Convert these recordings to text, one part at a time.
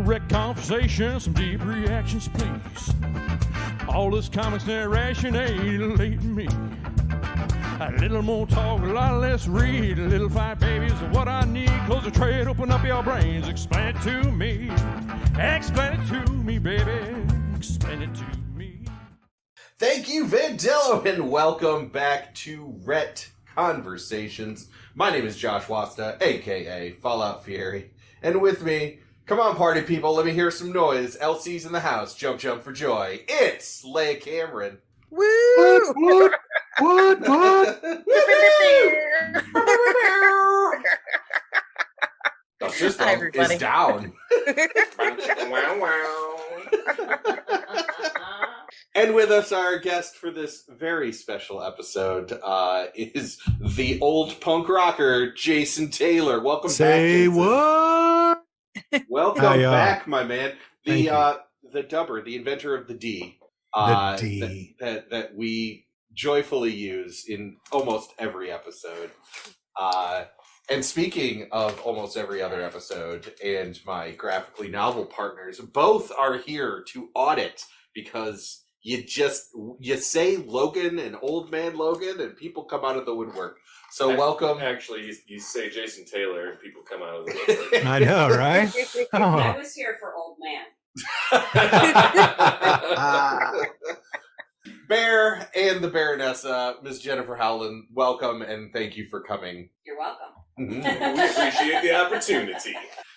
direct conversation, some deep reactions, please. All this comics narration ain't late me. A little more talk, a lot less read. A little fight, baby, is what I need. Close the trade, open up your brains. Explain it to me. Explain it to me, baby. Explain it to me. Thank you, Vandello, and welcome back to Rhett Conversations. My name is Josh Wasta, a.k.a. Fallout Fury. And with me, come on, party people, let me hear some noise. LC's in the house. Jump, jump for joy. It's Leia Cameron. Woo! What? The system is down. And with us, our guest for this very special episode is the old punk rocker, Jason Taylor. Welcome back. Say what? Welcome back, my man. The dubber, the inventor of the D. The D. That we joyfully use in almost every episode. And speaking of almost every other episode, and my Graphically Novel partners, both are here to audit because you say Logan and Old Man Logan, and people come out of the woodwork. So welcome. Actually, you say Jason Taylor, and people come out of the woodwork. I know, right? Oh. I was here for Old Man. Bear and the Baronessa, Ms. Jennifer Howland, welcome and thank you for coming. You're welcome. We appreciate the opportunity.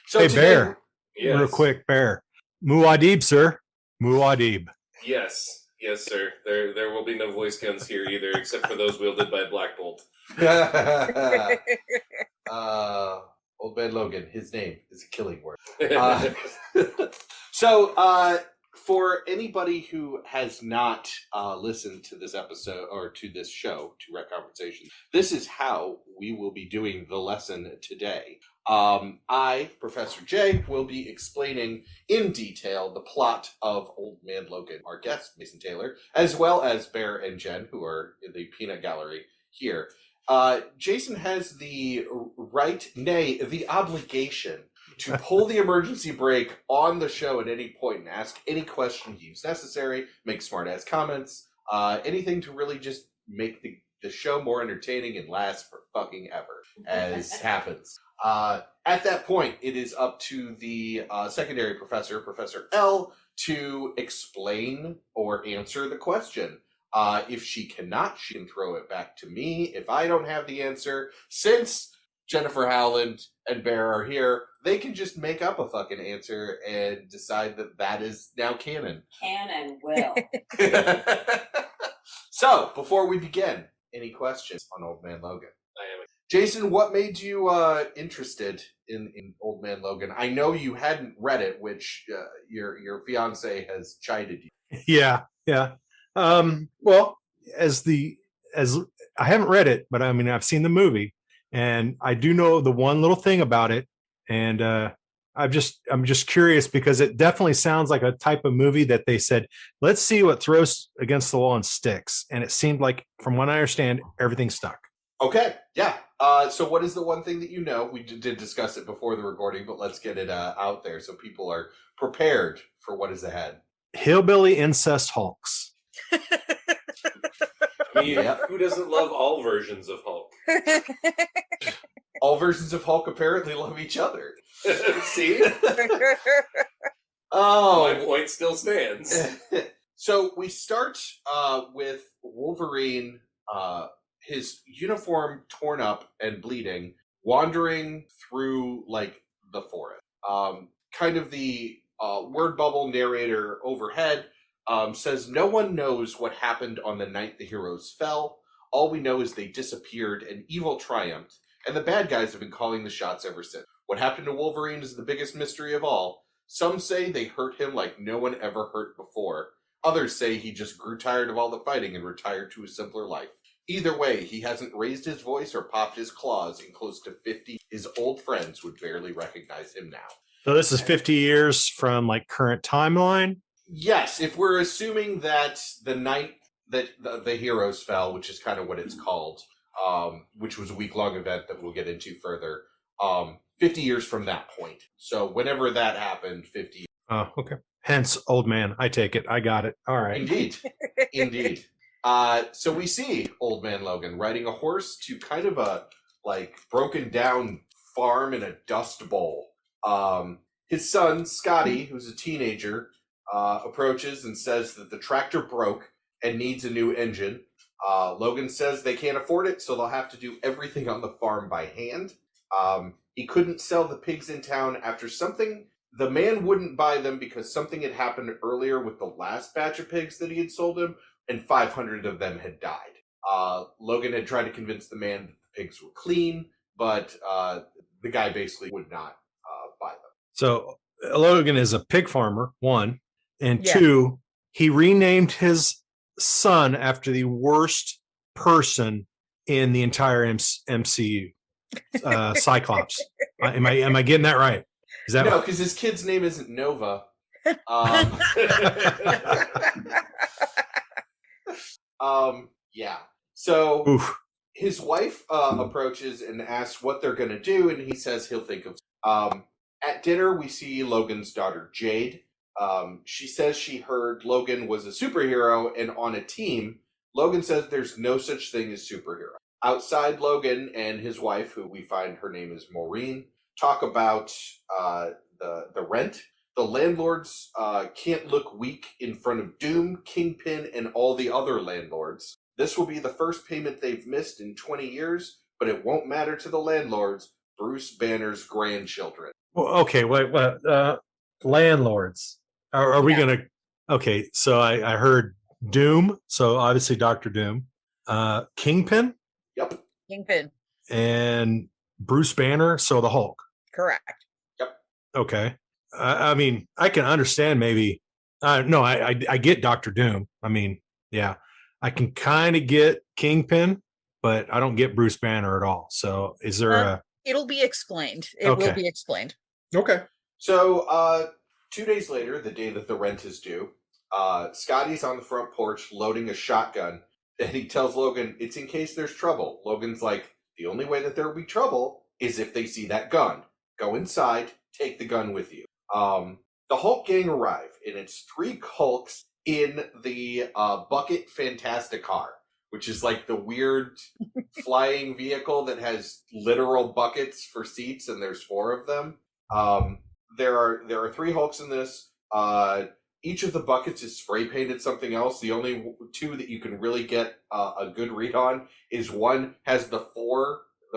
So Hey, today, Bear. Yes. Real quick, Bear. Muad'Dib, sir. Muad'Dib. Yes, sir. There will be no voice guns here either, except for those wielded by Black Bolt. Old Man Logan, his name is a killing word. So, for anybody who has not listened to this episode or to this show, to Rec Conversation, this is how we will be doing the lesson today. I, Professor J, will be explaining in detail the plot of Old Man Logan, our guest, Jason Taylor, as well as Bear and Jen, who are in the peanut gallery here. Jason has the right, nay, the obligation to pull the emergency brake on the show at any point and ask any question he deems necessary, make smart-ass comments, anything to really just make the show more entertaining and last for fucking ever, as happens. At that point, it is up to the secondary professor, Professor L, to explain or answer the question. If she cannot, she can throw it back to me. If I don't have the answer, since Jennifer Howland and Bear are here, they can just make up a fucking answer and decide that is now canon. Can and will. So, before we begin, any questions on Old Man Logan? I am. Jason, what made you interested in Old Man Logan? I know you hadn't read it, which your fiance has chided you. Yeah. Well, as I haven't read it, but I mean, I've seen the movie, and I do know the one little thing about it, and I'm just curious because it definitely sounds like a type of movie that they said, let's see what throws against the wall and sticks, and it seemed like, from what I understand, everything stuck. Okay, yeah. So what is the one thing that you know? We did discuss it before the recording, but let's get it out there so people are prepared for what is ahead. Hillbilly incest hulks. I mean, who doesn't love all versions of Hulk? All versions of Hulk apparently love each other. See? Oh, my point still stands. So we start with Wolverine, his uniform torn up and bleeding, wandering through like the forest. Kind of the word bubble narrator overhead says no one knows what happened on the night the heroes fell. All we know is they disappeared and evil triumphed, and the bad guys have been calling the shots ever since. What happened to Wolverine is the biggest mystery of all. Some say they hurt him like no one ever hurt before. Others say he just grew tired of all the fighting and retired to a simpler life. Either way, he hasn't raised his voice or popped his claws in close to 50. His old friends would barely recognize him now. So this is 50 years from like current timeline? Yes, if we're assuming that the night that the heroes fell, which is kind of what it's called, which was a week-long event that we'll get into further, 50 years from that point. So whenever that happened, 50 years. Oh, okay. Hence, Old Man. I take it. I got it. All right. Indeed. Indeed. So we see Old Man Logan riding a horse to kind of a broken down farm in a dust bowl. His son, Scotty, who's a teenager, approaches and says that the tractor broke and needs a new engine. Logan says they can't afford it, so they'll have to do everything on the farm by hand. He couldn't sell the pigs in town after something. The man wouldn't buy them because something had happened earlier with the last batch of pigs that he had sold him, and 500 of them had died. Logan had tried to convince the man that the pigs were clean, but the guy basically would not buy them. So Logan is a pig farmer, one. And Yeah. two, he renamed his son after the worst person in the entire MCU, Cyclops. Am I getting that right? Is that No, because his kid's name isn't Nova. Yeah. So Oof. his wife approaches and asks what they're going to do, and he says he'll think of. At dinner, we see Logan's daughter, Jade. She says she heard Logan was a superhero and on a team. Logan says there's no such thing as superhero. Outside, Logan and his wife, who we find her name is Maureen, talk about the rent. The landlords can't look weak in front of Doom, Kingpin, and all the other landlords. This will be the first payment they've missed in 20 years, but it won't matter to the landlords, Bruce Banner's grandchildren. Well, okay, wait, landlords. Are we Yeah. going to? Okay, so I heard Doom, so obviously Doctor Doom, Kingpin, Yep. Kingpin. and Bruce Banner, so the Hulk. Correct. Okay, I mean, I can understand maybe. No, I get Doctor Doom. I mean, yeah, I can kind of get Kingpin, but I don't get Bruce Banner at all. So, is there a? It'll be explained. It Okay. will be explained. Okay. So 2 days later, the day that the rent is due, Scotty's on the front porch loading a shotgun, and he tells Logan it's in case there's trouble. Logan's like, the only way that there will be trouble is if they see that gun. Go inside, take the gun with you. The Hulk gang arrive, and it's 3 Hulks in the Bucket Fantasticar, which is like the weird flying vehicle that has literal buckets for seats, and there's 4 of them. There are 3 Hulks in this. Each of the buckets is spray painted something else. The only 2 that you can really get a good read on is one has the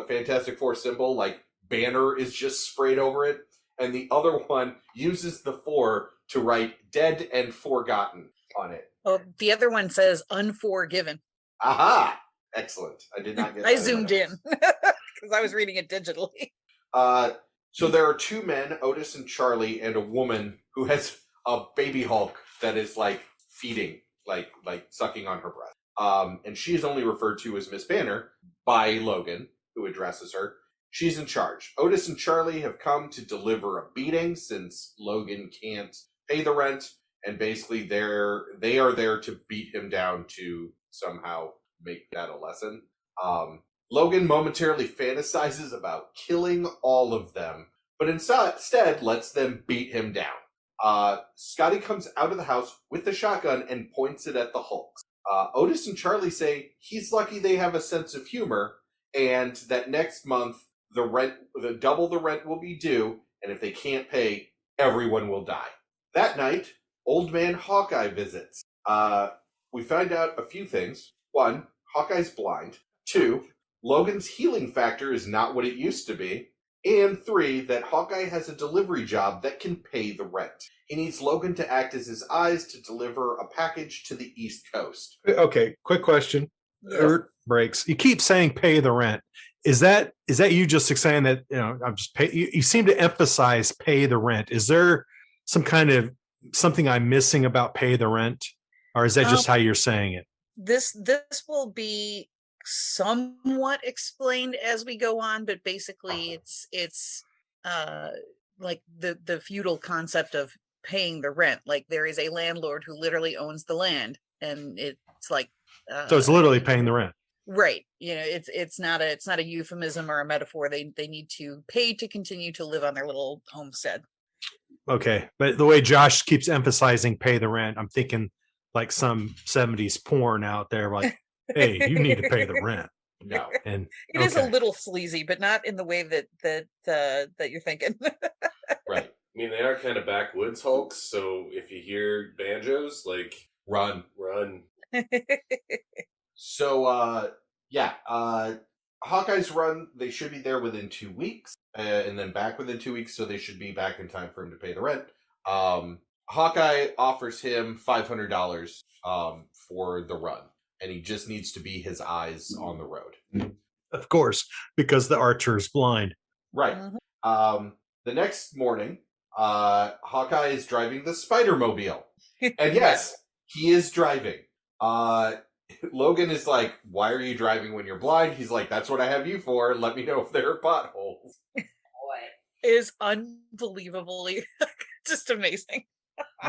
Fantastic Four symbol, like Banner is just sprayed over it, and the other one uses the 4 to write "dead and forgotten" on it. Oh, the other one says "unforgiven." Aha! Excellent. I did not get. I that zoomed my in notes. because I was reading it digitally. So there are 2 men, Otis and Charlie, and a woman who has a baby Hulk that is like feeding, like sucking on her breast. And she is only referred to as Miss Banner by Logan, who addresses her. She's in charge. Otis and Charlie have come to deliver a beating since Logan can't pay the rent, and basically they are there to beat him down to somehow make that a lesson. Logan momentarily fantasizes about killing all of them, but instead lets them beat him down. Scotty comes out of the house with the shotgun and points it at the Hulks. Otis and Charlie say he's lucky they have a sense of humor, and that next month double the rent will be due, and if they can't pay, everyone will die. That night, Old Man Hawkeye visits. We find out a few things. 1, Hawkeye's blind. 2, Logan's healing factor is not what it used to be. And 3, that Hawkeye has a delivery job that can pay the rent. He needs Logan to act as his eyes to deliver a package to the East Coast. Okay, quick question. Yes. Breaks. You keep saying pay the rent. Is that you just saying that, I'm just pay? You seem to emphasize pay the rent. Is there some kind of something I'm missing about pay the rent, or is that just how you're saying it? This will be somewhat explained as we go on, but basically it's like the feudal concept of paying the rent. Like there is a landlord who literally owns the land, and it's like So it's literally paying the rent. Right. It's not a euphemism or a metaphor. They need to pay to continue to live on their little homestead. Okay, but the way Josh keeps emphasizing pay the rent, I'm thinking like some 70s porn out there, like, hey, you need to pay the rent. No. And It is a okay. little sleazy, but not in the way that you're thinking. Right. I mean, they are kind of backwoods hulks, so if you hear banjos, like, Run. run. So, Hawkeye's run, they should be there within 2 weeks, and then back within 2 weeks, so they should be back in time for him to pay the rent. Hawkeye offers him $500 for the run, and he just needs to be his eyes on the road. Of course, because the archer is blind. Right. The next morning, Hawkeye is driving the Spider-Mobile. And yes, he is driving. Logan is like, why are you driving when you're blind? He's like, that's what I have you for. Let me know if there are potholes. Boy. It is unbelievably just amazing.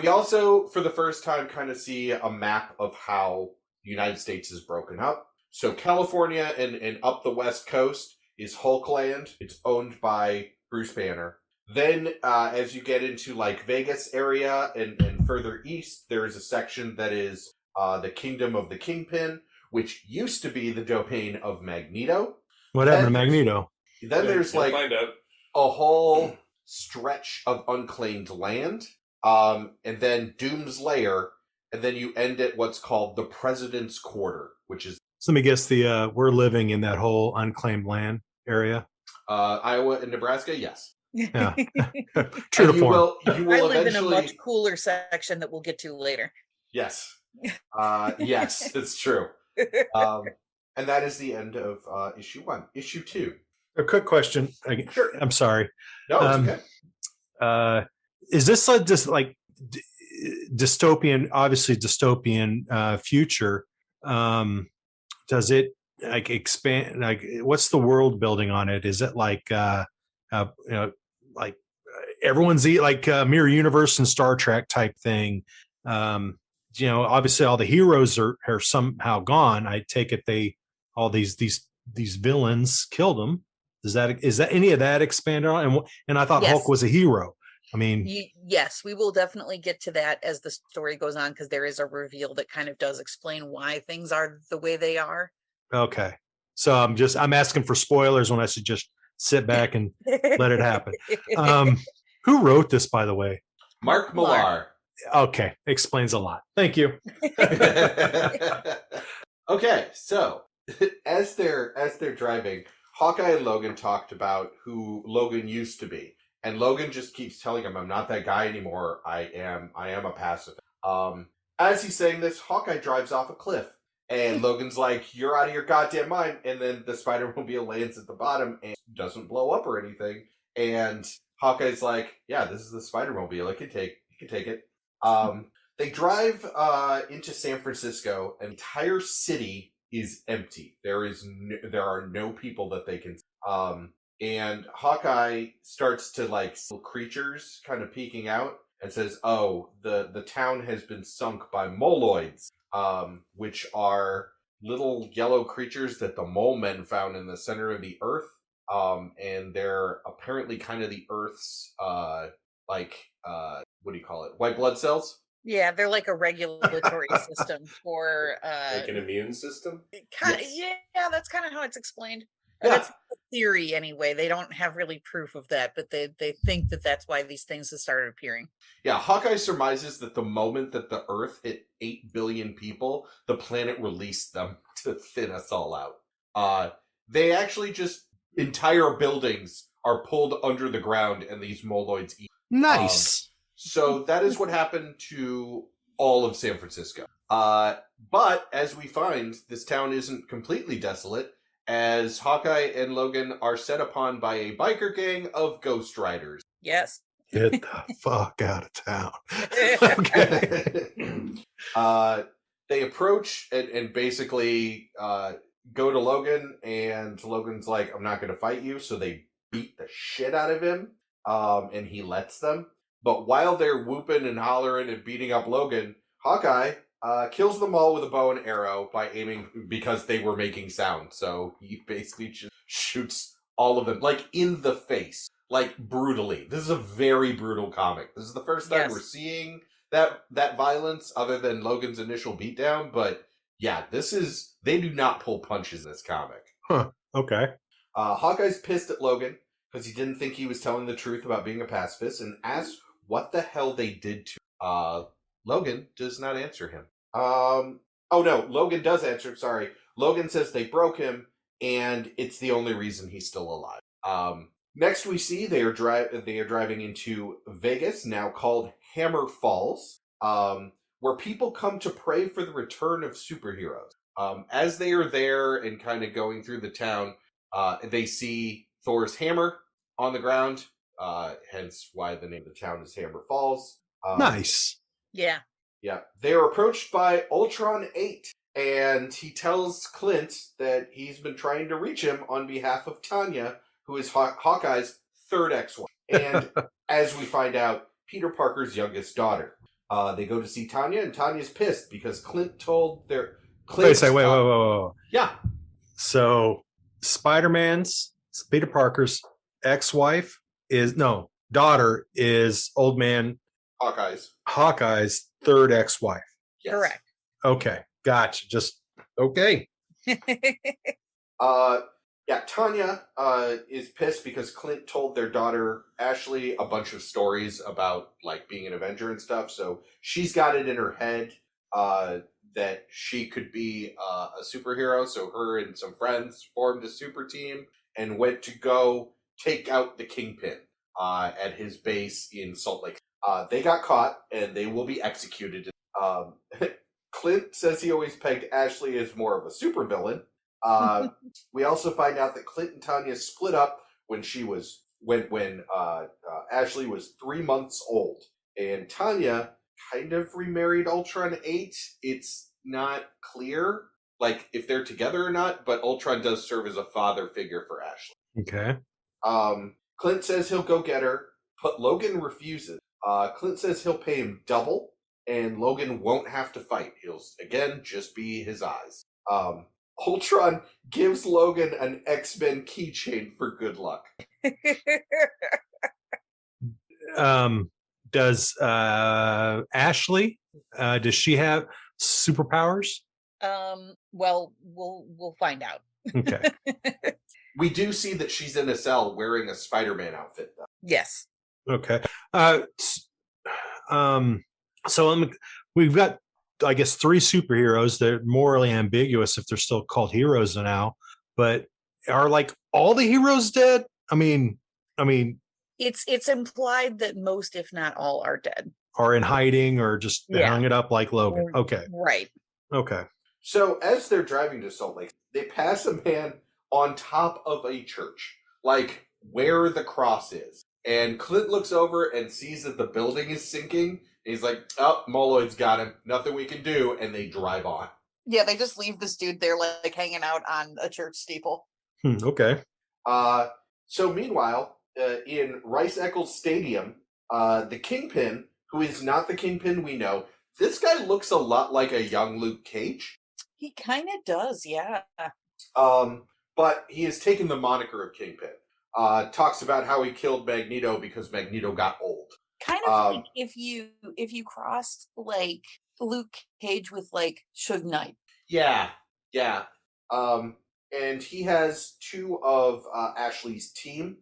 We also, for the first time, kind of see a map of how the United States is broken up. So California and up the West Coast is Hulkland. It's owned by Bruce Banner. Then as you get into like Vegas area and further east, there is a section that is the Kingdom of the Kingpin, which used to be the domain of Magneto. What happened to Magneto? Then there's You'll like find out. a whole stretch of unclaimed land, and then Doom's Lair, and then you end at what's called the President's Quarter, which is So let me guess, we're living in that whole unclaimed land area. Iowa and Nebraska. Yes, Yeah. True to you form. will. You I will live in a eventually. much cooler section that we'll get to later. Yes, yes, it's true. And that is the end of issue 1. Issue 2. A quick question. Sure. I'm sorry. No, it's okay. Is this just like dystopian, obviously dystopian future? Does it like expand? Like, what's the world building on it? Is it like, like everyone's like Mirror Universe and Star Trek type thing? Obviously all the heroes are somehow gone. I take it all these villains killed them. Is that any of that expanded on? And I thought Yes. Hulk was a hero. I mean, Yes, we will definitely get to that as the story goes on, because there is a reveal that kind of does explain why things are the way they are. okay. So I'm asking for spoilers when I should just sit back and let it happen. Who wrote this, by the way? Mark Millar. Okay, explains a lot. Thank you. Okay, so as they're driving, Hawkeye and Logan talked about who Logan used to be, and Logan just keeps telling him, "I'm not that guy anymore. I am a pacifist." As he's saying this, Hawkeye drives off a cliff, and Logan's like, "You're out of your goddamn mind!" And then the Spider-Mobile lands at the bottom and doesn't blow up or anything. And Hawkeye's like, "Yeah, this is the Spider-Mobile. It can take it." They drive into San Francisco. An entire city is empty. There are no people that they can. And Hawkeye starts to like see creatures kind of peeking out and says, "Oh, the town has been sunk by moloids, which are little yellow creatures that the mole men found in the center of the earth. And they're apparently kind of the Earth's what do you call it? White blood cells." Yeah, they're like a regulatory system for Like an immune system? kind of, Yes. yeah, that's kind of how it's explained. Yeah. That's the theory anyway. They don't have really proof of that, but they think that that's why these things have started appearing. Yeah, Hawkeye surmises that the moment that the Earth hit 8 billion people, the planet released them to thin us all out. They actually just, entire buildings are pulled under the ground and these moloids eat. Nice. So that is what happened to all of San Francisco. But as we find, this town isn't completely desolate, as Hawkeye and Logan are set upon by a biker gang of Ghost Riders. Yes. Get the fuck out of town. They approach and basically go to Logan, and Logan's like, "I'm not going to fight you," so they beat the shit out of him, and he lets them. But while they're whooping and hollering and beating up Logan, Hawkeye kills them all with a bow and arrow by aiming because they were making sound. So he basically just shoots all of them, like in the face, like brutally. This is a very brutal comic. This is the first time Yes. we're seeing that violence, other than Logan's initial beatdown. But yeah, they do not pull punches in this comic. Huh. Okay. Hawkeye's pissed at Logan because he didn't think he was telling the truth about being a pacifist, and asks what the hell they did to. Logan does not answer him. Oh no, Logan does answer. Sorry, Logan says they broke him, and it's the only reason he's still alive. Next, we see they are driving into Vegas, now called Hammer Falls, where people come to pray for the return of superheroes. As they are there and kind of going through the town, they see Thor's hammer on the ground, hence why the name of the town is Hammer Falls. Nice. Yeah. Yeah. They are approached by Ultron 8, and he tells Clint that he's been trying to reach him on behalf of Tanya, who is Hawkeye's third ex-wife. And as we find out, Peter Parker's youngest daughter. They go to see Tanya, and Tanya's pissed because Clint told their... Wait. Yeah. So Spider-Man's, Peter Parker's ex-wife daughter is Old Man Hawkeye's third ex-wife. Yes. Correct. Okay, gotcha. Just okay. Yeah, Tanya is pissed because Clint told their daughter Ashley a bunch of stories about like being an Avenger and stuff. So she's got it in her head that she could be a superhero. So her and some friends formed a super team and went to go take out the Kingpin at his base in Salt Lake. They got caught and they will be executed. Clint says he always pegged Ashley as more of a supervillain. We also find out that Clint and Tanya split up when Ashley was 3 months old, and Tanya kind of remarried Ultron 8. It's not clear, like, if they're together or not, but Ultron does serve as a father figure for Ashley. Okay. Clint says he'll go get her, but Logan refuses. Clint says he'll pay him double, and Logan won't have to fight. He'll, again, just be his eyes. Ultron gives Logan an X-Men keychain for good luck. Does Ashley, does she have superpowers? Well, we'll find out. Okay. We do see that she's in a cell wearing a Spider-Man outfit, though. Yes. Okay. So we've got, I guess, 3 superheroes. They're morally ambiguous if they're still called heroes now, but are like all the heroes dead? I mean, It's implied that most, if not all, are dead. are in hiding or just hung it up like Logan. Or- Okay. Right. Okay. So as they're driving to Salt Lake, they pass a man on top of a church, like where the cross is. And Clint looks over and sees that the building is sinking. And he's like, oh, Moloid's got him. Nothing we can do. And they drive on. Yeah, they just leave this dude there like hanging out on a church steeple. Okay. So meanwhile, in Rice Eccles Stadium, the Kingpin, who is not the Kingpin we know, this guy looks a lot like a young Luke Cage. He kind of does, yeah. But he has taken the moniker of Kingpin. Talks about how he killed Magneto because Magneto got old. Kind of like if you crossed like Luke Cage with like Suge Knight. Yeah. And he has 2 of Ashley's team,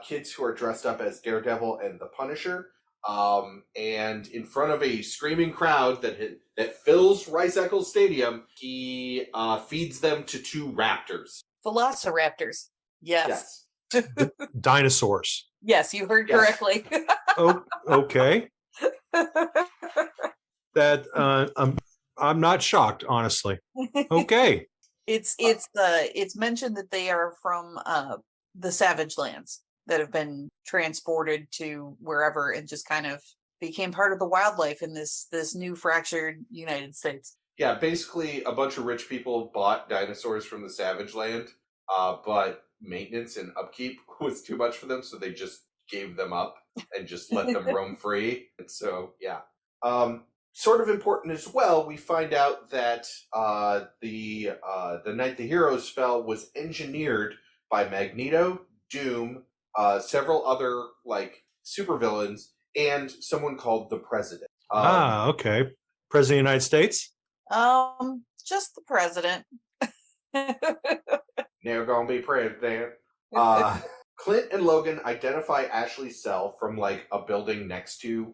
kids who are dressed up as Daredevil and the Punisher. And in front of a screaming crowd that fills Rice Eccles Stadium, he feeds them to 2 raptors. Velociraptors. Yes. Dinosaurs. Yes, you heard Yes. correctly. Oh, okay. That I'm not shocked, honestly. Okay. It's mentioned that they are from the Savage Lands that have been transported to wherever and just kind of became part of the wildlife in this new fractured United States. Yeah, basically a bunch of rich people bought dinosaurs from the Savage Land, but maintenance and upkeep was too much for them, so they just gave them up and just let them roam free. And so, yeah. sort of important as well, we find out that the night the heroes fell was engineered by Magneto, Doom, several other like supervillains, and someone called the President. Okay. President of the United States? Just the president. Now gonna be president. Clint and Logan identify Ashley's cell from like a building next to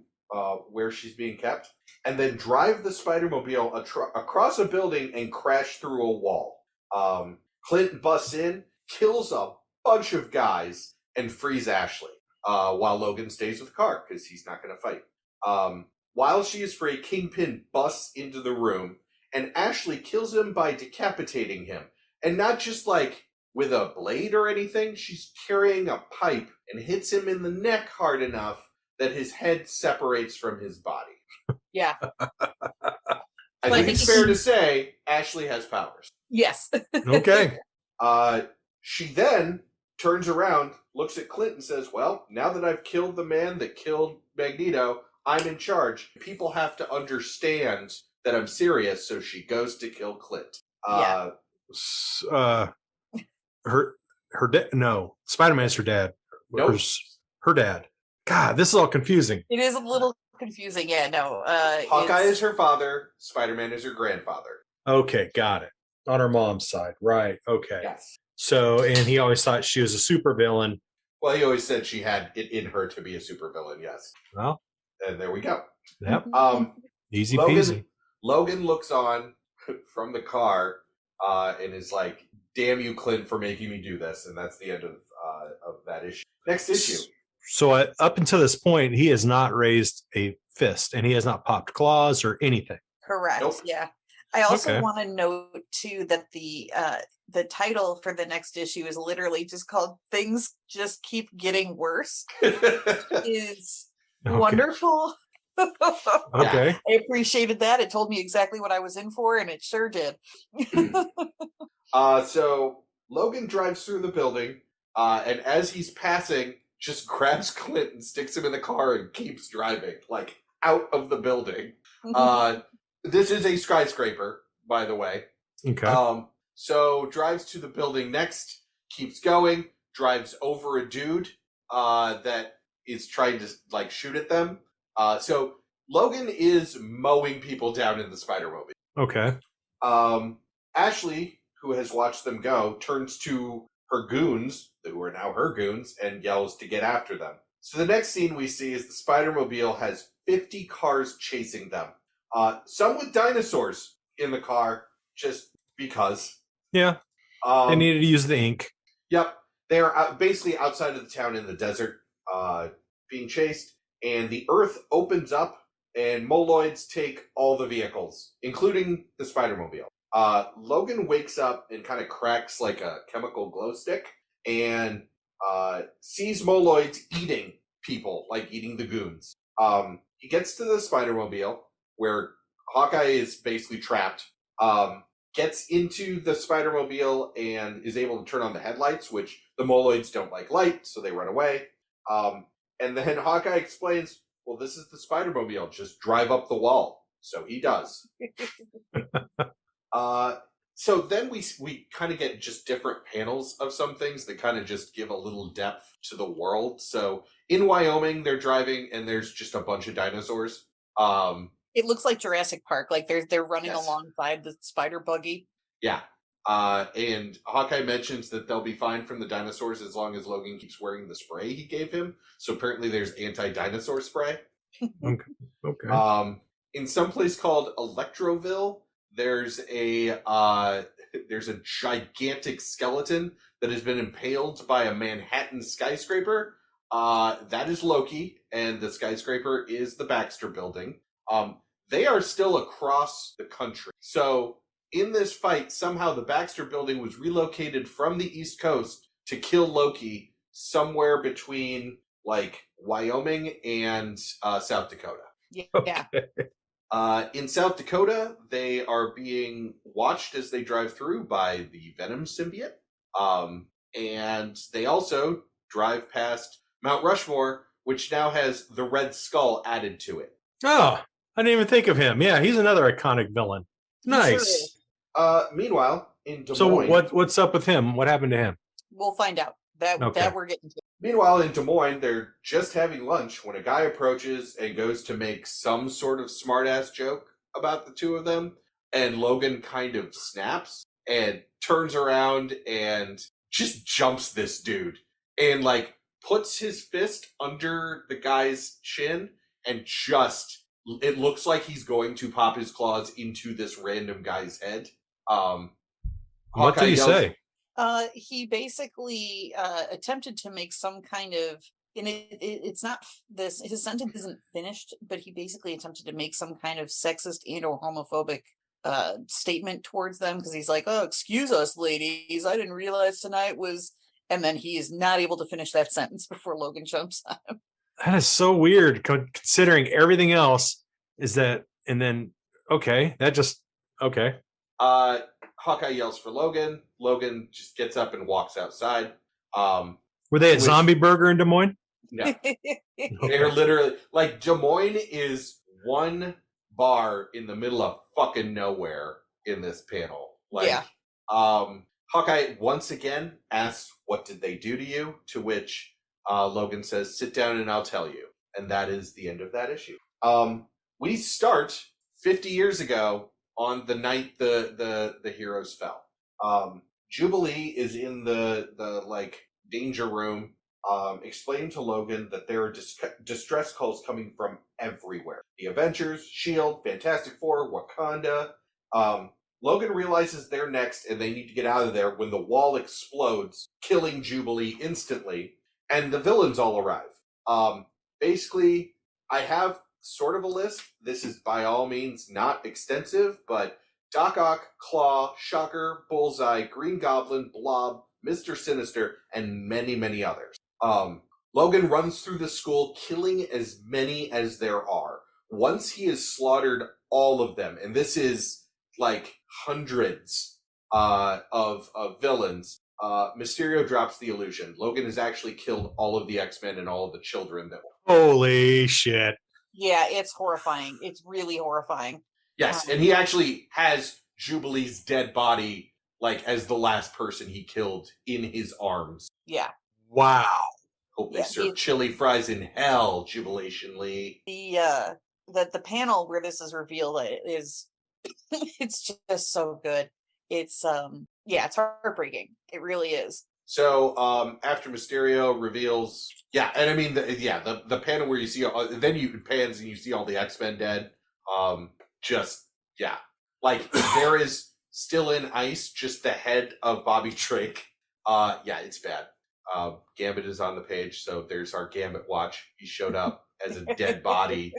where she's being kept, and then drive the Spider-Mobile across a building and crash through a wall. Clint busts in, kills a bunch of guys, and frees Ashley, while Logan stays with the car because he's not going to fight. While she is free, Kingpin busts into the room, and Ashley kills him by decapitating him. And not just like with a blade or anything, she's carrying a pipe and hits him in the neck hard enough that his head separates from his body. Yeah. I think it's fair to say Ashley has powers. Yes. Okay. She then turns around, looks at Clint, and says, well, now that I've killed the man that killed Magneto, I'm in charge. People have to understand that I'm serious, so she goes to kill Clint. Her dad? No, Spider-Man's her dad. Nope. Her dad. God, this is all confusing. It is a little confusing. Yeah, no. Hawkeye is her father. Spider-Man is her grandfather. Okay, got it. On her mom's side, right? Okay. Yes. So, and he always thought she was a supervillain. Well, he always said she had it in her to be a supervillain. Yes. Well, and there we go. Yep. Easy Logan, peasy. Logan looks on from the car and is like, "Damn you, Clint, for making me do this." And that's the end of that issue. Next issue. So up until this point, he has not raised a fist, and he has not popped claws or anything. Correct. Nope. Yeah. I also Okay. want to note too that the title for the next issue is literally just called "Things Just Keep Getting Worse." Is Okay. wonderful. Okay. I appreciated that. It told me exactly what I was in for, and it sure did. So Logan drives through the building, and as he's passing, just grabs Clint and sticks him in the car and keeps driving, like out of the building. This is a skyscraper, by the way. Okay. So drives to the building next, keeps going, drives over a dude that is trying to like shoot at them. So Logan is mowing people down in the Spider-Mobile. Okay. Ashley, who has watched them go, turns to her goons, who are now her goons, and yells to get after them. So the next scene we see is the Spider-Mobile has 50 cars chasing them. Some with dinosaurs in the car, just because. Yeah. They needed to use the ink. Yep. They are basically outside of the town in the desert, being chased, and the earth opens up, and moloids take all the vehicles, including the Spider-Mobile. Logan wakes up and kind of cracks like a chemical glow stick, and sees moloids eating people, like eating the goons. He gets to the Spider-Mobile, where Hawkeye is basically trapped, gets into the Spider-Mobile and is able to turn on the headlights, which the moloids don't like light, so they run away. And then Hawkeye explains, well, this is the Spider-Mobile, just drive up the wall. So he does. So then we kind of get just different panels of some things that kind of just give a little depth to the world. So in Wyoming, they're driving and there's just a bunch of dinosaurs. It looks like Jurassic Park, like they're running Yes. alongside the spider buggy. Yeah. And Hawkeye mentions that they'll be fine from the dinosaurs as long as Logan keeps wearing the spray he gave him. So apparently there's anti-dinosaur spray. Okay. In some place called Electroville, there's a gigantic skeleton that has been impaled by a Manhattan skyscraper. That is Loki, and the skyscraper is the Baxter Building. They are still across the country. So in this fight, somehow the Baxter Building was relocated from the East Coast to kill Loki somewhere between like Wyoming and South Dakota. Yeah. In South Dakota, they are being watched as they drive through by the Venom symbiote. And they also drive past Mount Rushmore, which now has the Red Skull added to it. Oh, I didn't even think of him. Yeah, he's another iconic villain. He sure Nice. is. Meanwhile, in Des So Moines, what's up with him? What happened to him? We'll find out. That Okay. that we're getting to. they're just having lunch when a guy approaches and goes to make some sort of smart-ass joke about the two of them, and Logan kind of snaps and turns around and just jumps this dude and like puts his fist under the guy's chin and just it looks like he's going to pop his claws into this random guy's head. What Hawkeye did he yells- say? He basically attempted to make some kind of, and it's not this. His sentence isn't finished, but he basically attempted to make some kind of sexist and or homophobic statement towards them because he's like, "Oh, excuse us, ladies, I didn't realize tonight was," and then he is not able to finish that sentence before Logan jumps on him. That is so weird, considering everything else is that, and then okay, that just okay. Hawkeye yells for Logan. Logan just gets up and walks outside. Were they at which- Zombie Burger in Des Moines? No, they're literally like Des Moines is one bar in the middle of fucking nowhere in this panel. Like, Yeah. Hawkeye once again asks, "What did they do to you?" To which Logan says, "Sit down and I'll tell you." And that is the end of that issue. We start 50 years ago on the night the heroes fell. Jubilee is in the like danger room, explaining to Logan that there are distress calls coming from everywhere. The Avengers, S.H.I.E.L.D., Fantastic Four, Wakanda. Logan realizes they're next and they need to get out of there when the wall explodes, killing Jubilee instantly, and the villains all arrive. Basically, I have sort of a list. This is by all means not extensive, but Doc Ock, Claw, Shocker, Bullseye, Green Goblin, Blob, Mr. Sinister, and many, many others. Logan runs through the school, killing as many as there are. Once he has slaughtered all of them, and this is like hundreds of villains, Mysterio drops the illusion. Logan has actually killed all of the X-Men and all of the children that were. Holy shit! Yeah, it's horrifying. It's really horrifying. Yes, and he actually has Jubilee's dead body like as the last person he killed in his arms. Yeah. Wow. Hope they Yeah, serve chili fries in hell, Jubilation Lee. The panel where this is revealed is it's just so good. It's it's heartbreaking. It really is. So after Mysterio reveals, and I mean the panel where you see then you pans and you see all the X-Men dead. Like there is still in ice just the head of Bobby Drake. It's bad. Gambit is on the page, so there's our Gambit watch. He showed up as a dead body.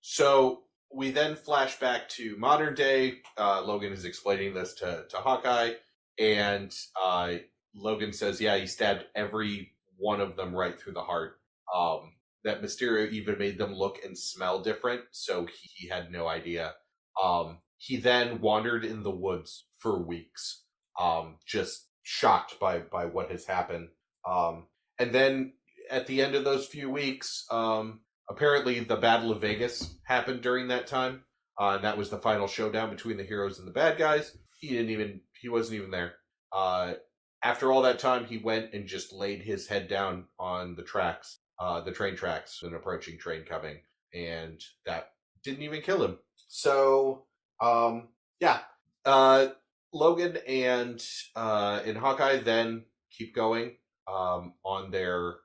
So we then flash back to modern day. Logan is explaining this to Hawkeye, and Logan says, he stabbed every one of them right through the heart. That Mysterio even made them look and smell different, so he had no idea. He then wandered in the woods for weeks, just shocked by what has happened. And then at the end of those few weeks, apparently the Battle of Vegas happened during that time. And that was the final showdown between the heroes and the bad guys. He wasn't even there. After all that time, he went and just laid his head down on the tracks, the train tracks, an approaching train coming, and that didn't even kill him. So, Logan and Hawkeye then keep going on their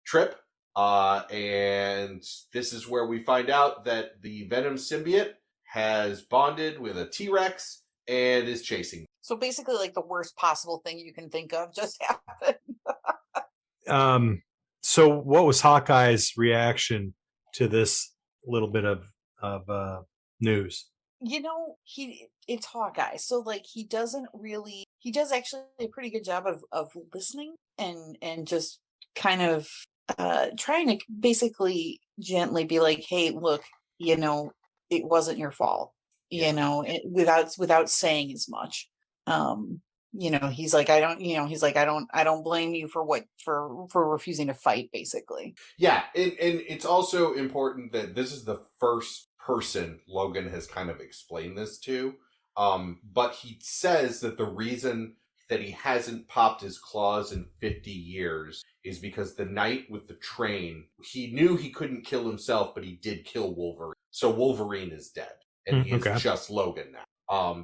trip, and this is where we find out that the Venom symbiote has bonded with a T-Rex and is chasing. So basically, like the worst possible thing you can think of just happened. So what was Hawkeye's reaction to this little bit of news? It's Hawkeye, so like he does actually a pretty good job of listening and just kind of trying to basically gently be like, hey, look, it wasn't your fault, without saying as much. he's like, I don't blame you for refusing to fight, basically. Yeah, and it's also important that this is the first person Logan has kind of explained this to. But he says that the reason that he hasn't popped his claws in 50 years is because the night with the train, he knew he couldn't kill himself, but he did kill Wolverine. So Wolverine is dead, and he is Okay. just Logan now.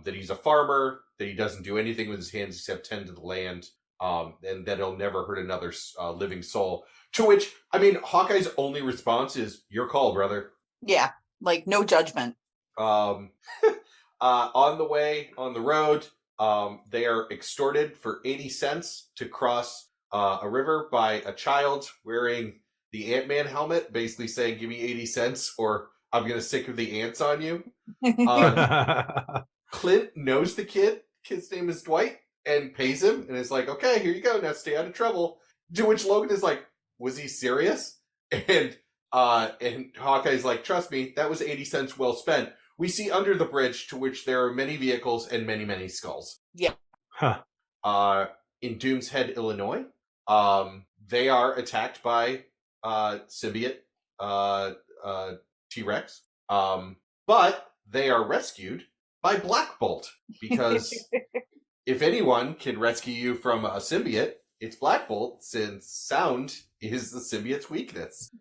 That he's a farmer, that he doesn't do anything with his hands except tend to the land, and that he'll never hurt another living soul. To which, I mean, Hawkeye's only response is, "Your call, brother." Yeah, like no judgment. On the way, on the road, they are extorted for 80 cents to cross a river by a child wearing the Ant-Man helmet, basically saying, "Give me 80 cents or I'm going to sick of the ants on you." Clint knows the kid. Kid's name is Dwight, and pays him, and is like, "Okay, here you go. Now stay out of trouble." To which Logan is like, "Was he serious?" And Hawkeye's like, "Trust me, that was 80 cents well spent." We see under the bridge, to which there are many vehicles and many, many skulls. Yeah. Huh. In Doom's Head, Illinois, they are attacked by symbiote T-Rex, but they are rescued by Black Bolt, because if anyone can rescue you from a symbiote, it's Black Bolt, since sound is the symbiote's weakness.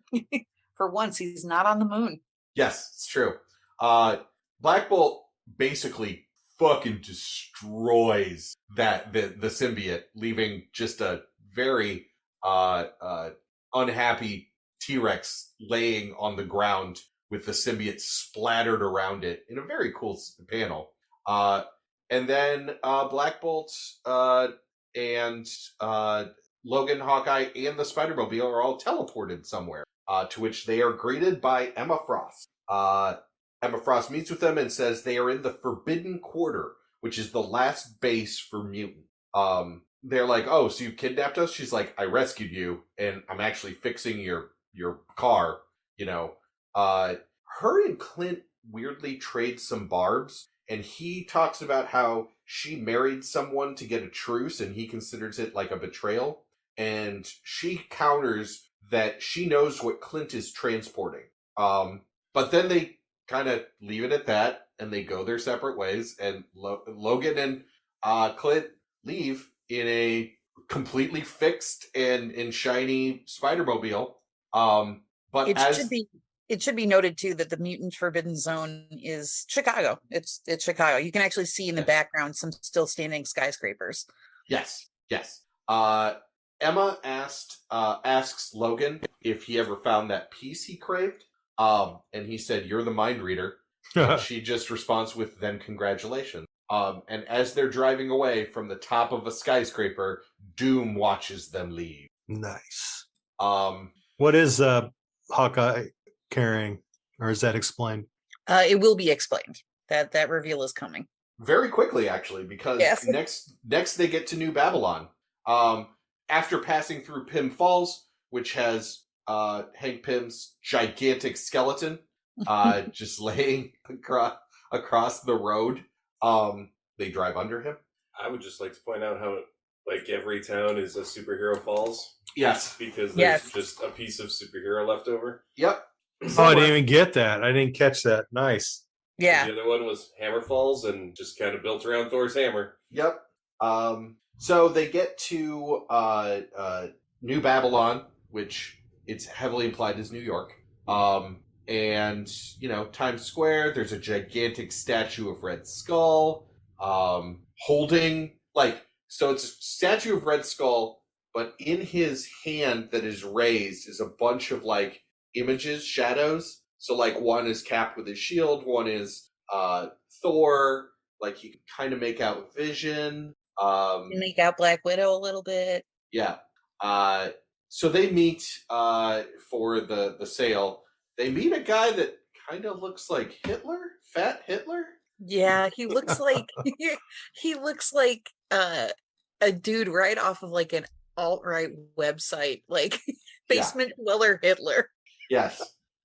For once, he's not on the moon. Yes, it's true. Black Bolt basically fucking destroys the symbiote, leaving just a very unhappy T-Rex laying on the ground with the symbiote splattered around it in a very cool panel. And then Black Bolt and Logan, Hawkeye, and the Spider-Mobile are all teleported somewhere, to which they are greeted by Emma Frost. Emma Frost meets with them and says they are in the Forbidden Quarter, which is the last base for mutant. They're like, "Oh, so you kidnapped us?" She's like, "I rescued you, and I'm actually fixing your car." Her and Clint weirdly trade some barbs, and he talks about how she married someone to get a truce, and he considers it like a betrayal. And she counters that she knows what Clint is transporting. But then they kind of leave it at that, and they go their separate ways, and Logan and Clint leave in a completely fixed and shiny Spider-Mobile. But it should be noted too that the mutant forbidden zone is Chicago. It's Chicago. You can actually see in the background some still standing skyscrapers. Yes. Emma asks Logan if he ever found that peace he craved. And he said, "You're the mind reader." And she just responds with, "Then congratulations." And as they're driving away from the top of a skyscraper, Doom watches them leave. Nice. What is Hawkeye carrying, or is that explained? It will be explained. That reveal is coming very quickly, actually, because next they get to New Babylon. After passing through Pym Falls, which has Hank Pym's gigantic skeleton just laying across the road, they drive under him. I would just like to point out how like every town is a superhero falls. Yes. Because there's just a piece of superhero left over. Yep. Oh, I didn't even get that. I didn't catch that. Nice. Yeah. The other one was Hammer Falls and just kind of built around Thor's hammer. Yep. So they get to New Babylon, which it's heavily implied is New York. And, Times Square, there's a gigantic statue of Red Skull holding, so it's a statue of Red Skull, but in his hand that is raised is a bunch of, images, shadows. So, one is capped with his shield, one is Thor, you can kind of make out Vision. Make out Black Widow a little bit. Yeah. So they meet for the sale. They meet a guy that kind of looks like Hitler, Fat Hitler. Yeah, he looks like a dude right off of an alt-right website, Basement Dweller Hitler. Yes.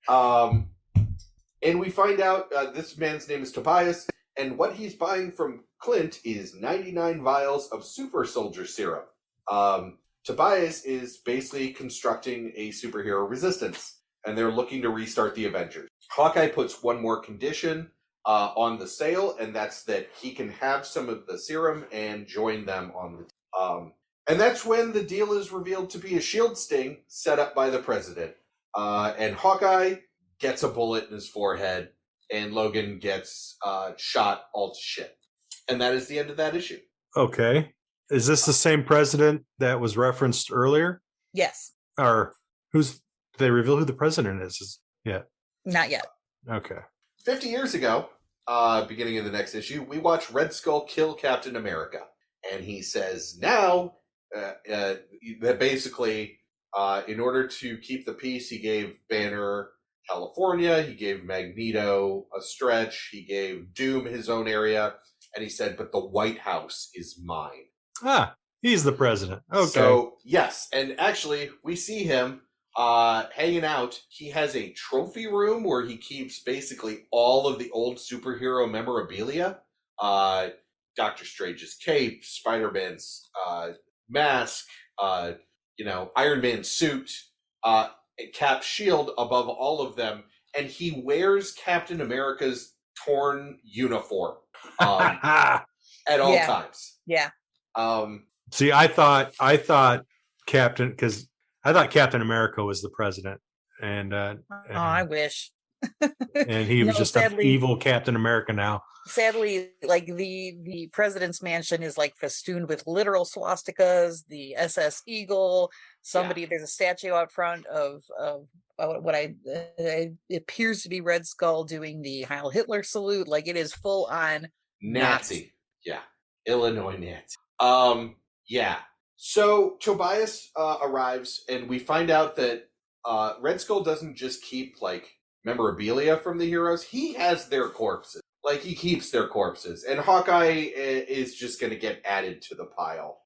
And we find out this man's name is Tobias, and what he's buying from Clint is 99 vials of super soldier serum. Tobias is basically constructing a superhero resistance, and they're looking to restart the Avengers. Hawkeye puts one more condition on the sale, and that's that he can have some of the serum and join them on the and that's when the deal is revealed to be a shield sting set up by the president. And Hawkeye gets a bullet in his forehead, and Logan gets shot all to shit. And that is the end of that issue. Okay. Is this the same president that was referenced earlier? Yes. Or did they reveal who the president is? Yeah. Not yet. Okay. 50 years ago, beginning of the next issue, we watch Red Skull kill Captain America. And he says now that basically, in order to keep the peace, he gave Banner California, he gave Magneto a stretch, he gave Doom his own area, and he said, but the White House is mine. Ah, he's the president. Okay. So, yes, and actually, we see him hanging out. He has a trophy room where he keeps basically all of the old superhero memorabilia. Doctor Strange's cape, Spider-Man's mask, Iron Man's suit, Cap's shield above all of them, and he wears Captain America's torn uniform at all times. Yeah. See, I thought Captain America was the president, and I wish. And he was just an evil Captain America now. Sadly, like the president's mansion is like festooned with literal swastikas, the SS Eagle. There's a statue out front of what it appears to be Red Skull doing the Heil Hitler salute. Like, it is full on Nazi. Yeah. Illinois Nazi. Yeah. So Tobias arrives, and we find out that Red Skull doesn't just keep like memorabilia from the heroes. He has their corpses. Like, he keeps their corpses. And Hawkeye is just going to get added to the pile.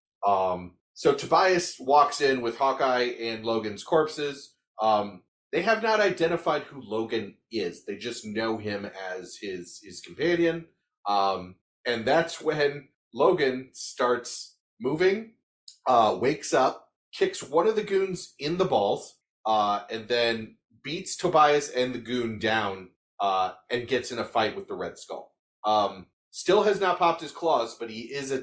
So Tobias walks in with Hawkeye and Logan's corpses. They have not identified who Logan is. They just know him as his companion. And that's when Logan starts moving, wakes up, kicks one of the goons in the balls, and then beats Tobias and the goon down, and gets in a fight with the Red Skull. Still has not popped his claws, but he is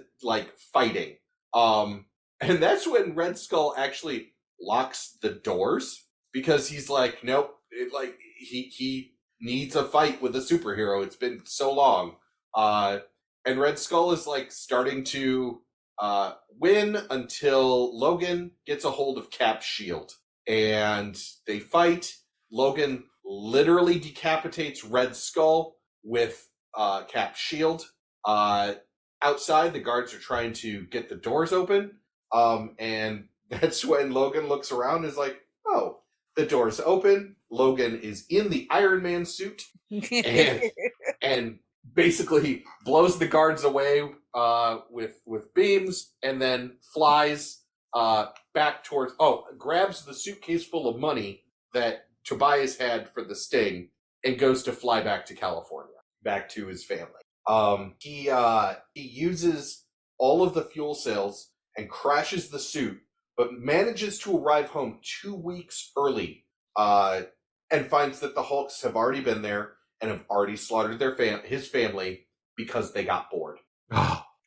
fighting. And that's when Red Skull actually locks the doors, because he's like, nope, he needs a fight with a superhero. It's been so long. And Red Skull is like starting to win until Logan gets a hold of Cap's shield. And they fight. Logan literally decapitates Red Skull with Cap's shield. Outside, the guards are trying to get the doors open. And that's when Logan looks around and is like, oh, the door's open. Logan is in the Iron Man suit and basically blows the guards away with beams, and then flies back towards, grabs the suitcase full of money that Tobias had for the sting, and goes to fly back to California, back to his family. He uses all of the fuel cells and crashes the suit, but manages to arrive home 2 weeks early, and finds that the Hulks have already been there and have already slaughtered his family because they got bored.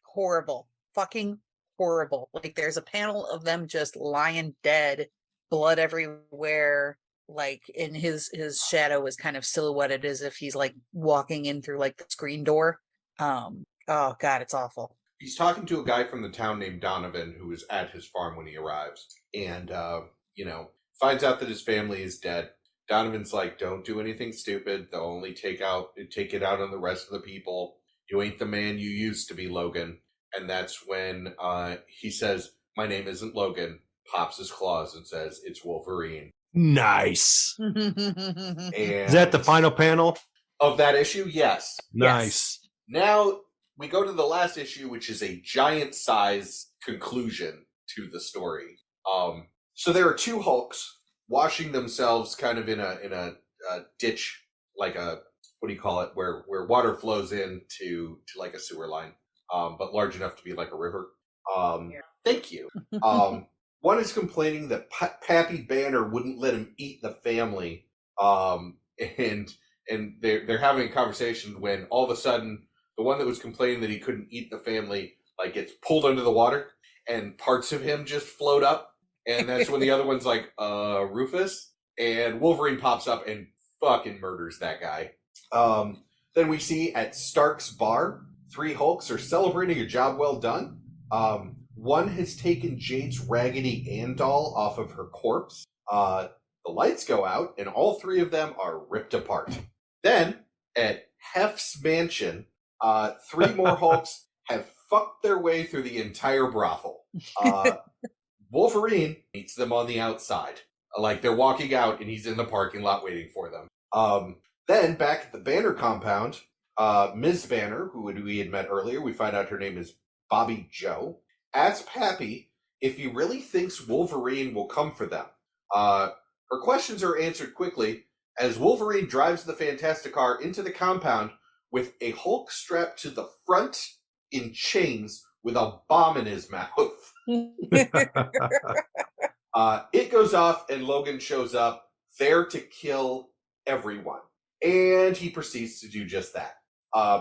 Horrible. Fucking horrible. Like, there's a panel of them just lying dead, blood everywhere. Like, in his shadow is kind of silhouetted as if he's like walking in through like the screen door. Oh God, it's awful. He's talking to a guy from the town named Donovan, who is at his farm when he arrives, and finds out that his family is dead. Donovan's like, don't do anything stupid. They'll only take it out on the rest of the people. You ain't the man you used to be, Logan. And that's when he says, my name isn't Logan, pops his claws and says, it's Wolverine. Nice. And is that the final panel of that issue? Yes. Nice. Yes. Now we go to the last issue, which is a giant size conclusion to the story. So there are two Hulks washing themselves kind of in a ditch, like what do you call it, where water flows into like a sewer line, but large enough to be like a river. Thank you. One is complaining that Pappy Banner wouldn't let him eat the family, and they're having a conversation when all of a sudden the one that was complaining that he couldn't eat the family like gets pulled under the water and parts of him just float up, and that's when the other one's like, Rufus, and Wolverine pops up and fucking murders that guy. Then we see at Stark's bar, 3 Hulks are celebrating a job well done. One has taken Jade's Raggedy Ann doll off of her corpse. The lights go out, and all 3 of them are ripped apart. Then, at Hef's mansion, 3 more Hulks have fucked their way through the entire brothel. Wolverine meets them on the outside. Like, they're walking out, and he's in the parking lot waiting for them. Then, back at the Banner compound, Ms. Banner, who we had met earlier, we find out her name is Bobby Joe, asks Pappy if he really thinks Wolverine will come for them. Her questions are answered quickly as Wolverine drives the Fantastic Car into the compound with a Hulk strapped to the front in chains with a bomb in his mouth. It goes off and Logan shows up there to kill everyone. And he proceeds to do just that.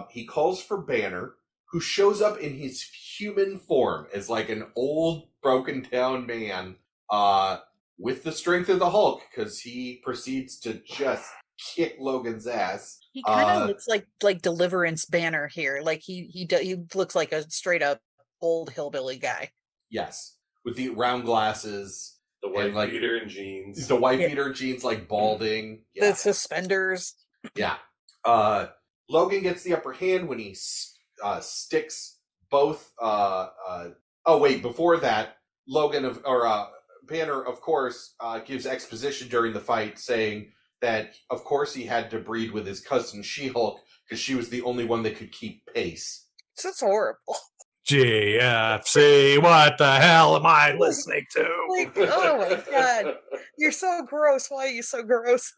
He calls for Banner, who shows up in his human form as like an old, broken down man with the strength of the Hulk, because he proceeds to just kick Logan's ass. He kind of looks like Deliverance Banner here. Like he looks like a straight up old hillbilly guy. Yes, with the round glasses, The white like, beater and jeans. the white beater jeans, like balding. Yeah. The suspenders. Yeah. Logan gets the upper hand when he sticks both. Before that, Banner, of course, gives exposition during the fight, saying that, of course, he had to breed with his cousin She-Hulk because she was the only one that could keep pace. It's horrible. GFC, what the hell am I listening to? Like, oh my god, you're so gross. Why are you so gross?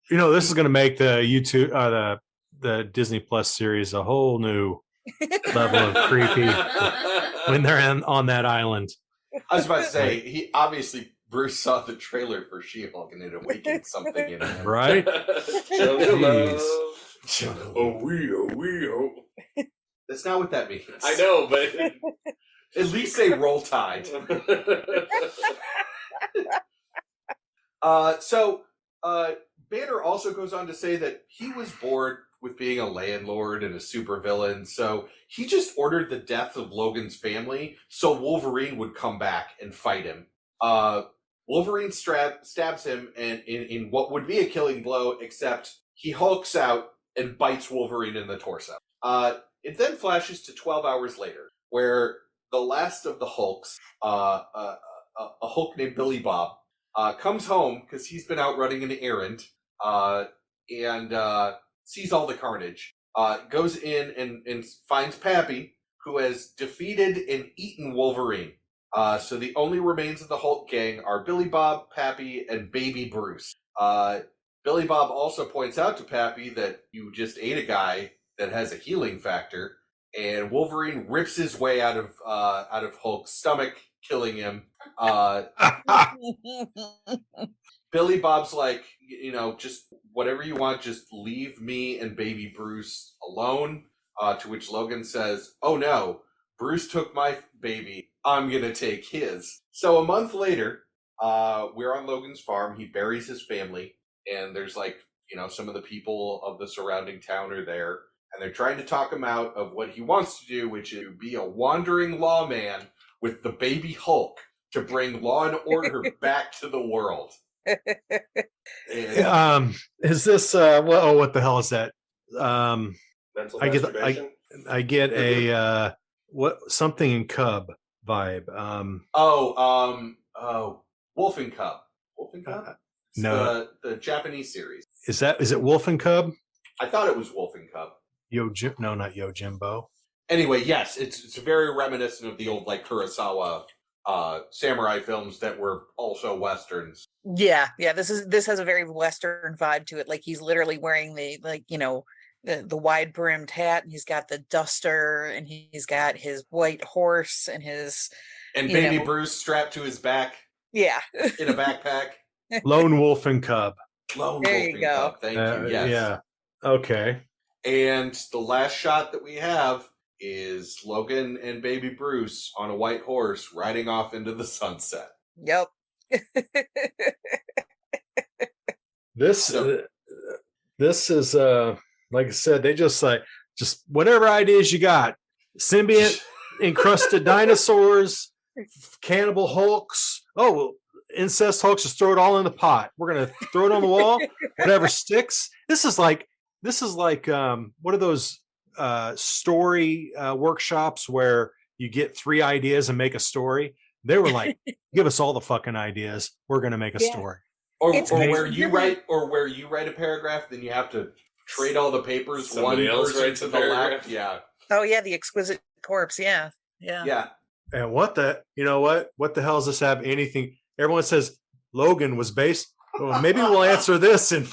You know, this is going to make the YouTube, the Disney Plus series a whole new level of creepy when they're on that island. I was about to say, Bruce saw the trailer for She-Hulk and it awakened something in him. Right? Jeez. Oh. That's not what that means. I know, but At least say Roll Tide. Banner also goes on to say that he was bored with being a landlord and a supervillain, so he just ordered the death of Logan's family so Wolverine would come back and fight him. Wolverine stabs him and in what would be a killing blow, except he hulks out and bites Wolverine in the torso. It then flashes to 12 hours later, where the last of the Hulks, a Hulk named Billy Bob, comes home because he's been out running an errand and sees all the carnage. Goes in and finds Pappy, who has defeated and eaten Wolverine. So the only remains of the Hulk gang are Billy Bob, Pappy, and Baby Bruce. Billy Bob also points out to Pappy that you just ate a guy that has a healing factor, and Wolverine rips his way out of Hulk's stomach, killing him. Billy Bob's like, just whatever you want, just leave me and Baby Bruce alone. To which Logan says, "Oh no, Bruce took my baby. I'm gonna take his." So a month later, we're on Logan's farm. He buries his family, and there's some of the people of the surrounding town are there, and they're trying to talk him out of what he wants to do, which is be a wandering lawman with the baby Hulk to bring law and order back to the world. And, is this what the hell is that? Mental I get masturbation? I get a something in Cub vibe. Wolf and Cub. Wolf and Cub? No, the Japanese series. is it Wolf and Cub? I thought it was Wolf and Cub. Not Yojimbo. Anyway, yes, it's very reminiscent of the old Kurosawa samurai films that were also westerns. Yeah, this has a very Western vibe to it. Like he's literally wearing the wide brimmed hat, and he's got the duster, and he's got his white horse and his baby Bruce strapped to his back. Yeah. In a backpack. Lone wolf and cub. Lone There wolf you and go. cub. Thank you. Yes. Yeah. Okay. And the last shot that we have is Logan and baby Bruce on a white horse riding off into the sunset. Yep. This is like I said, they just whatever ideas you got. Symbiont encrusted dinosaurs, cannibal hulks. Oh, incest hulks, just throw it all in the pot. We're gonna throw it on the wall, whatever sticks. This is like what are those story workshops where you get 3 ideas and make a story? They were like, give us all the fucking ideas. We're gonna make a story. Or where you write a paragraph, then you have to trade all the papers. Somebody else writes to a the paragraph. left. Yeah. Oh yeah, the exquisite corpse. Yeah. And what the hell does this have anything? Everyone says Logan was based. Well, maybe we'll answer this in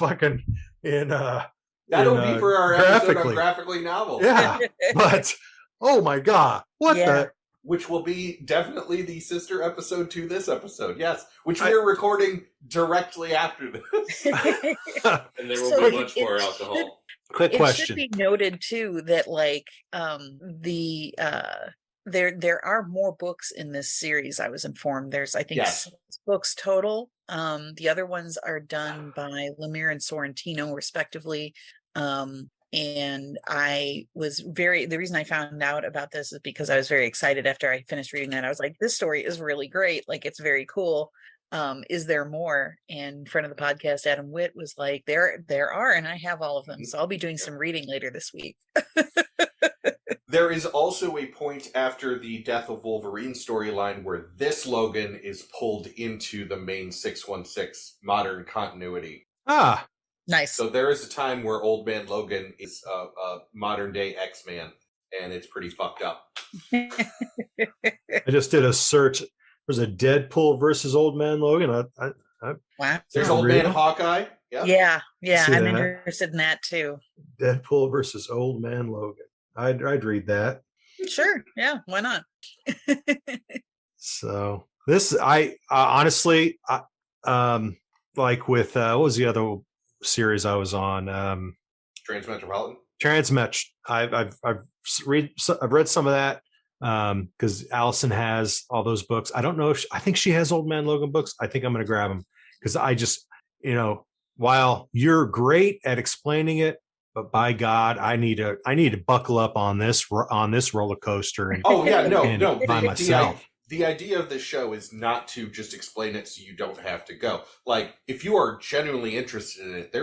That'll be for our Graphically. episode on Graphically Novel. Yeah, but oh my god, the? Which will be definitely the sister episode to this episode. Yes, which we are recording directly after this. And there will be much more alcohol. Quick question. It should be noted too that there are more books in this series. I was informed there's 6 books total. The other ones are done by Lemire and Sorrentino respectively. And the reason I found out about this is because I was very excited after I finished reading that. I was like, this story is really great. Like, it's very cool. Is there more? And friend of the podcast, Adam Witt, was like, there are, and I have all of them. So I'll be doing some reading later this week. There is also a point after the Death of Wolverine storyline where this Logan is pulled into the main 616 modern continuity. Ah. Nice. So there is a time where Old Man Logan is a modern day X-Man, and it's pretty fucked up. I just did a search. There's a Deadpool versus Old Man Logan. Wow. There's Old Man Hawkeye. Yep. Yeah. I'm interested in that too. Deadpool versus Old Man Logan. I'd read that. Sure. Yeah. Why not? So this, I honestly, like with what was the other series I was on? Transmetropolitan. Transmet. I've read some of that because Allison has all those books. I don't know if I think she has Old Man Logan books. I think I'm going to grab them because I just while you're great at explaining it, but by God, I need to buckle up on this roller coaster. And, no. By myself. The idea of this show is not to just explain it so you don't have to go. Like, if you are genuinely interested in it,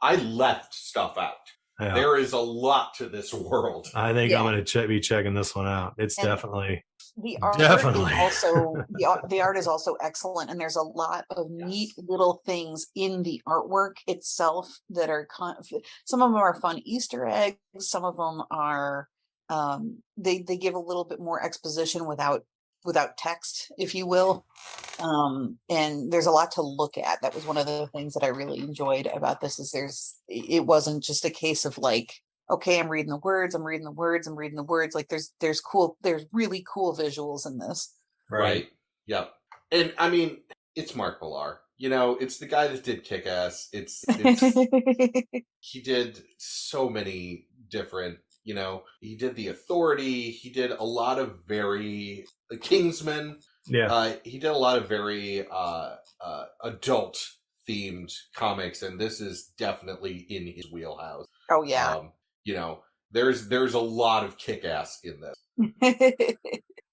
I left stuff out. Yeah. There is a lot to this world. I think I'm going to be checking this one out. It's definitely. The art the art is also excellent, and there's a lot of neat little things in the artwork itself that are some of them are fun Easter eggs. Some of them are they give a little bit more exposition without text, if you will. And there's a lot to look at. That was one of the things that I really enjoyed about this is it wasn't just a case of like, okay, I'm reading the words. Like there's really cool visuals in this. Right. Yep. And I mean, it's Mark Millar. It's the guy that did Kick-Ass. It's he did so many different, he did The Authority. He did a lot of the Kingsman. Yeah. He did a lot of very adult themed comics, and this is definitely in his wheelhouse. Oh yeah. There's a lot of Kick-Ass in this.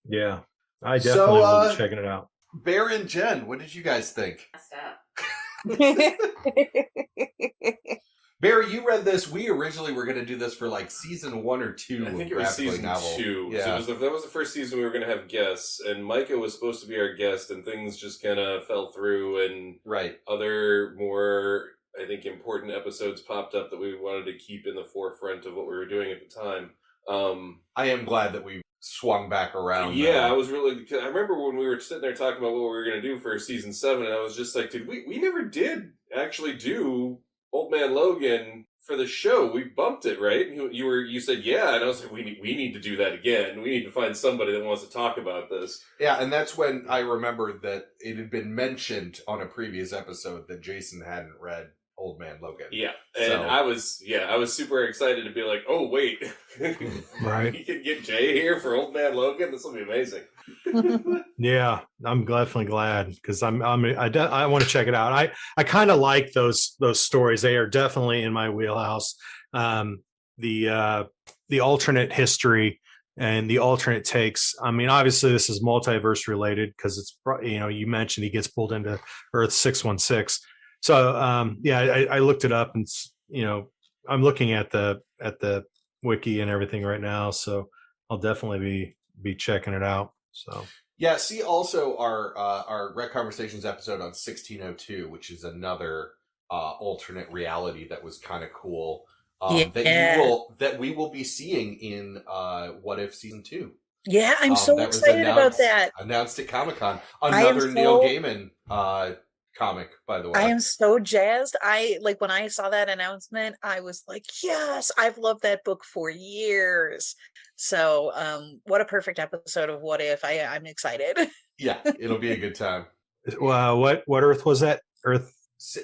Yeah, I definitely will be checking it out. Bear and Jen, what did you guys think? Barry, you read this. We originally were going to do this for like season 1 or 2. I think it was season 2. Yeah. So that was the first season we were going to have guests, and Micah was supposed to be our guest, and things just kind of fell through, and other more, I think, important episodes popped up that we wanted to keep in the forefront of what we were doing at the time. I am glad that we swung back around. Yeah, I was really. I remember when we were sitting there talking about what we were going to do for season 7, and I was just like, "Did we never did actually do Old Man Logan for the show? We bumped it, right?" And you said yeah, and I was like, "We need to do that again. We need to find somebody that wants to talk about this." Yeah, and that's when I remembered that it had been mentioned on a previous episode that Jason hadn't read Old Man Logan. Yeah, and So- I was super excited to be like, "Oh wait, Right. you can get Jay here for Old Man Logan. This will be amazing." Yeah, I'm definitely glad because I want to check it out. I kind of like those stories. They are definitely in my wheelhouse. The alternate history and the alternate takes. I mean, obviously this is multiverse related because it's, you mentioned he gets pulled into Earth 616. So I looked it up and I'm looking at the wiki and everything right now. So I'll definitely be checking it out. So Yeah, see also our Rec Conversations episode on 1602, which is another alternate reality that was kind of cool. That we will be seeing in What If Season 2. Yeah, I'm so that was excited about that. Announced at Comic-Con. Another Neil Gaiman comic, by the way. I am so jazzed. When I saw that announcement, I was like, yes, I've loved that book for years. So what a perfect episode of What If. I'm excited. Yeah, it'll be a good time. Wow, what Earth was that? Earth?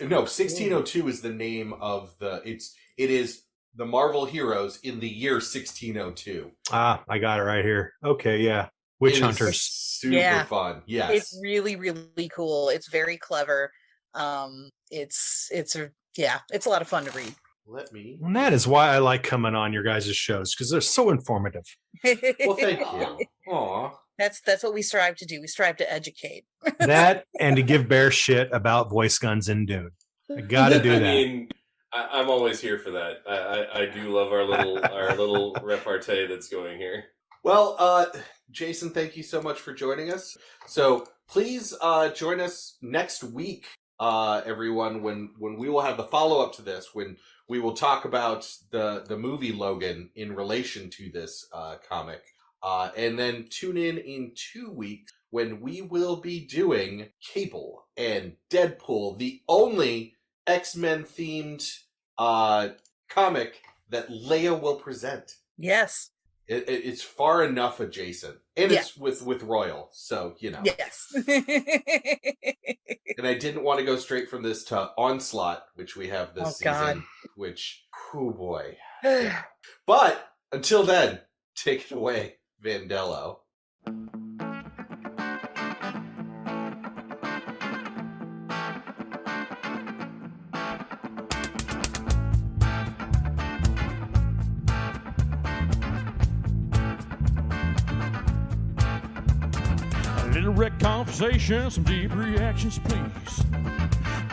No, 1602 is the name of it is the Marvel heroes in the year 1602. Ah, I got it right here. Okay, yeah. Witch It is Hunters. super fun. Yes. It's really, really cool. It's very clever. It's a lot of fun to read. Let me. And that is why I like coming on your guys' shows because they're so informative. Well, thank you. Aw. That's what we strive to do. We strive to educate. That and to give Bear shit about voice guns in Dune. I got to do that. I mean, I'm always here for that. I do love our little repartee that's going here. Well, Jason, thank you so much for joining us. So please join us next week, everyone, when we will have the follow-up to this, when we will talk about the movie Logan in relation to this comic. And then tune in 2 weeks when we will be doing Cable and Deadpool, the only X-Men themed comic that Leia will present. Yes. It's far enough adjacent, and it's with Royal, so Yes. And I didn't want to go straight from this to Onslaught, which we have this season. God. Which, oh boy. Yeah. But until then, take it away, Vandello. A little wreck conversation, some deep reactions, please.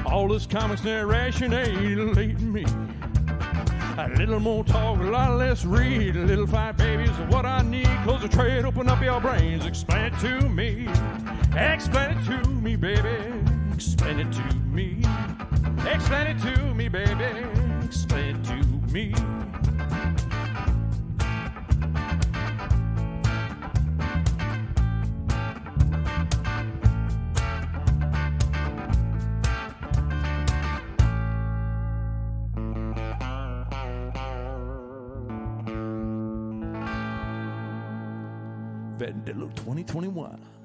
All this comics narration ain't me. A little more talk, a lot less read. A little fight, baby, is what I need. Close the trade, open up your brains. Explain it to me. Explain it to me, baby. Explain it to me. Explain it to me, baby. Explain it to me. Vandello 2021.